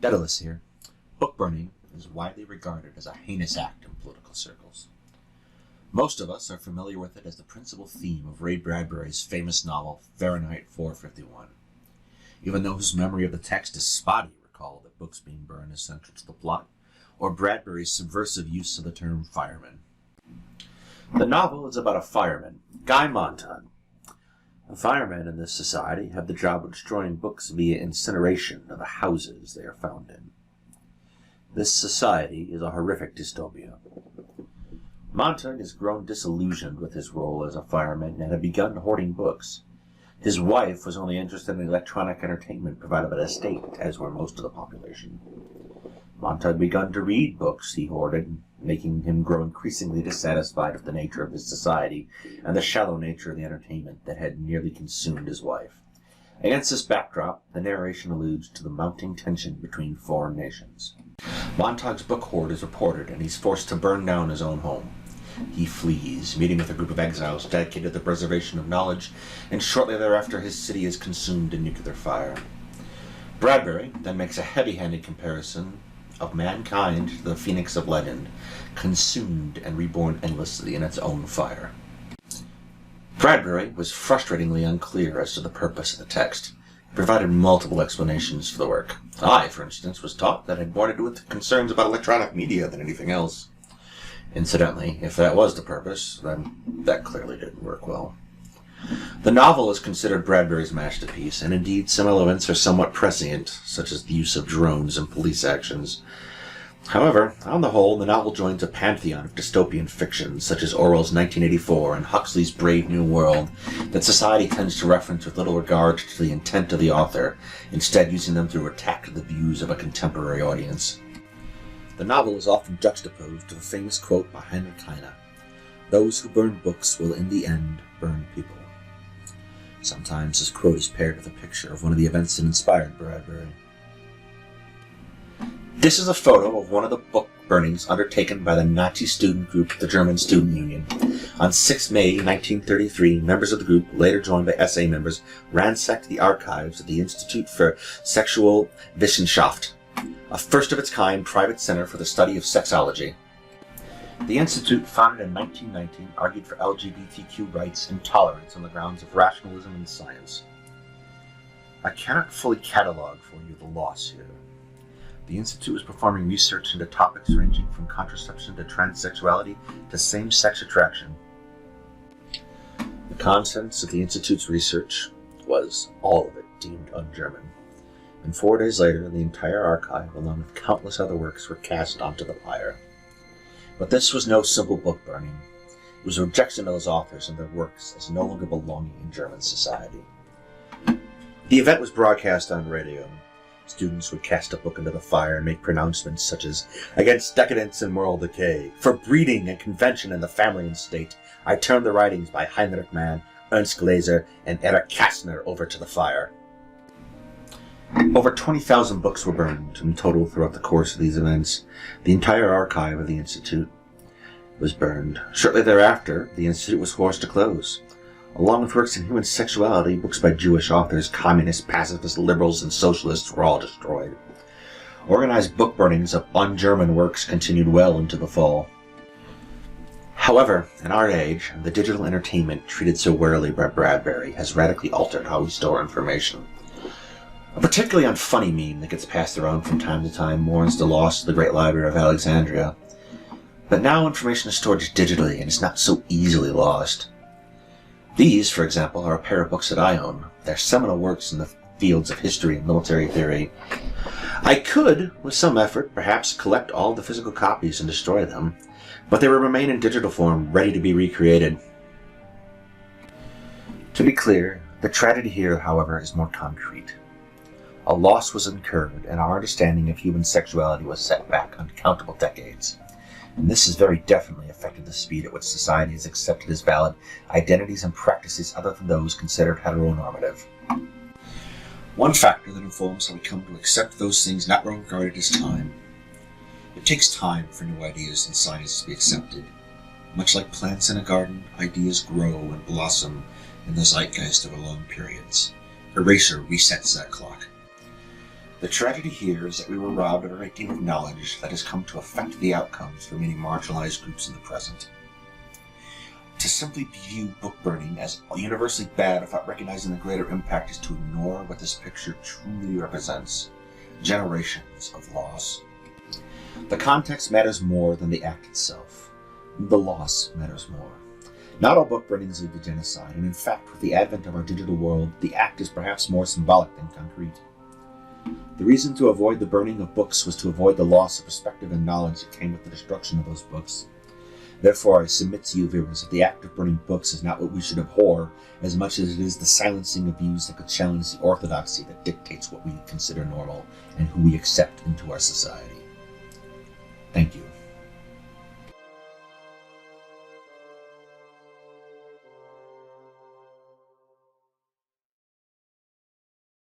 Daedalus here. Book burning is widely regarded as a heinous act in political circles. Most of us are familiar with it as the principal theme of Ray Bradbury's famous novel Fahrenheit 451. Even those whose memory of the text is spotty recall that books being burned is central to the plot, or Bradbury's subversive use of the term fireman. The novel is about a fireman, Guy Montag. The firemen in this society have the job of destroying books via incineration of the houses they are found in. This society is a horrific dystopia. Montag has grown disillusioned with his role as a fireman and had begun hoarding books. His wife was only interested in electronic entertainment provided by the state, as were most of the population. Montag began to read books he hoarded, making him grow increasingly dissatisfied with the nature of his society and the shallow nature of the entertainment that had nearly consumed his wife. Against this backdrop, the narration alludes to the mounting tension between foreign nations. Montag's book hoard is reported, and he's forced to burn down his own home. He flees, meeting with a group of exiles dedicated to the preservation of knowledge, and shortly thereafter his city is consumed in nuclear fire. Bradbury then makes a heavy-handed comparison of mankind to the phoenix of legend, consumed and reborn endlessly in its own fire. Bradbury was frustratingly unclear as to the purpose of the text. He provided multiple explanations for the work. I, for instance, was taught that it had more to do with concerns about electronic media than anything else. Incidentally, if that was the purpose, then that clearly didn't work well. The novel is considered Bradbury's masterpiece, and indeed some elements are somewhat prescient, such as the use of drones and police actions. However, on the whole, the novel joins a pantheon of dystopian fiction, such as Orwell's 1984 and Huxley's Brave New World, that society tends to reference with little regard to the intent of the author, instead using them through attack to the views of a contemporary audience. The novel is often juxtaposed to the famous quote by Heinrich Heine, "Those who burn books will in the end burn people." Sometimes this quote is paired with a picture of one of the events that inspired Bradbury. This is a photo of one of the book burnings undertaken by the Nazi student group, the German Student Union. On 6 May 1933, members of the group, later joined by SA members, ransacked the archives of the Institute for Sexual Wissenschaft, a first-of-its-kind private center for the study of sexology. The Institute, founded in 1919, argued for LGBTQ rights and tolerance on the grounds of rationalism and science. I cannot fully catalog for you the loss here. The Institute was performing research into topics ranging from contraception to transsexuality to same-sex attraction. The contents of the Institute's research was, all of it, deemed un-German. And 4 days later, the entire archive, along with countless other works, were cast onto the pyre. But this was no simple book burning. It was a rejection of those authors and their works as no longer belonging in German society. The event was broadcast on radio. Students would cast a book into the fire and make pronouncements such as, "Against decadence and moral decay, for breeding and convention in the family and state, I turn the writings by Heinrich Mann, Ernst Glaser, and Erich Kästner over to the fire." Over 20,000 books were burned in total throughout the course of these events. The entire archive of the Institute was burned. Shortly thereafter, the Institute was forced to close. Along with works in human sexuality, books by Jewish authors, communists, pacifists, liberals, and socialists were all destroyed. Organized book burnings of un-German works continued well into the fall. However, in our age, the digital entertainment treated so warily by Bradbury has radically altered how we store information. A particularly unfunny meme that gets passed around from time to time mourns the loss of the Great Library of Alexandria. But now information is stored digitally and is not so easily lost. These, for example, are a pair of books that I own. They're seminal works in the fields of history and military theory. I could, with some effort, perhaps collect all the physical copies and destroy them, but they will remain in digital form, ready to be recreated. To be clear, the tragedy here, however, is more concrete. A loss was incurred, and our understanding of human sexuality was set back uncountable decades. And this has very definitely affected the speed at which society has accepted as valid identities and practices other than those considered heteronormative. One factor that informs how we come to accept those things not well regarded is time. It takes time for new ideas in science to be accepted. Much like plants in a garden, ideas grow and blossom in the zeitgeist over long periods. Erasure resets that clock. The tragedy here is that we were robbed of a great deal of knowledge that has come to affect the outcomes for many marginalized groups in the present. To simply view book burning as universally bad without recognizing the greater impact is to ignore what this picture truly represents: generations of loss. The context matters more than the act itself. The loss matters more. Not all book burnings lead to genocide, and in fact, with the advent of our digital world, the act is perhaps more symbolic than concrete. The reason to avoid the burning of books was to avoid the loss of perspective and knowledge that came with the destruction of those books. Therefore, I submit to you, viewers, that the act of burning books is not what we should abhor as much as it is the silencing of views that could challenge the orthodoxy that dictates what we consider normal and who we accept into our society. Thank you.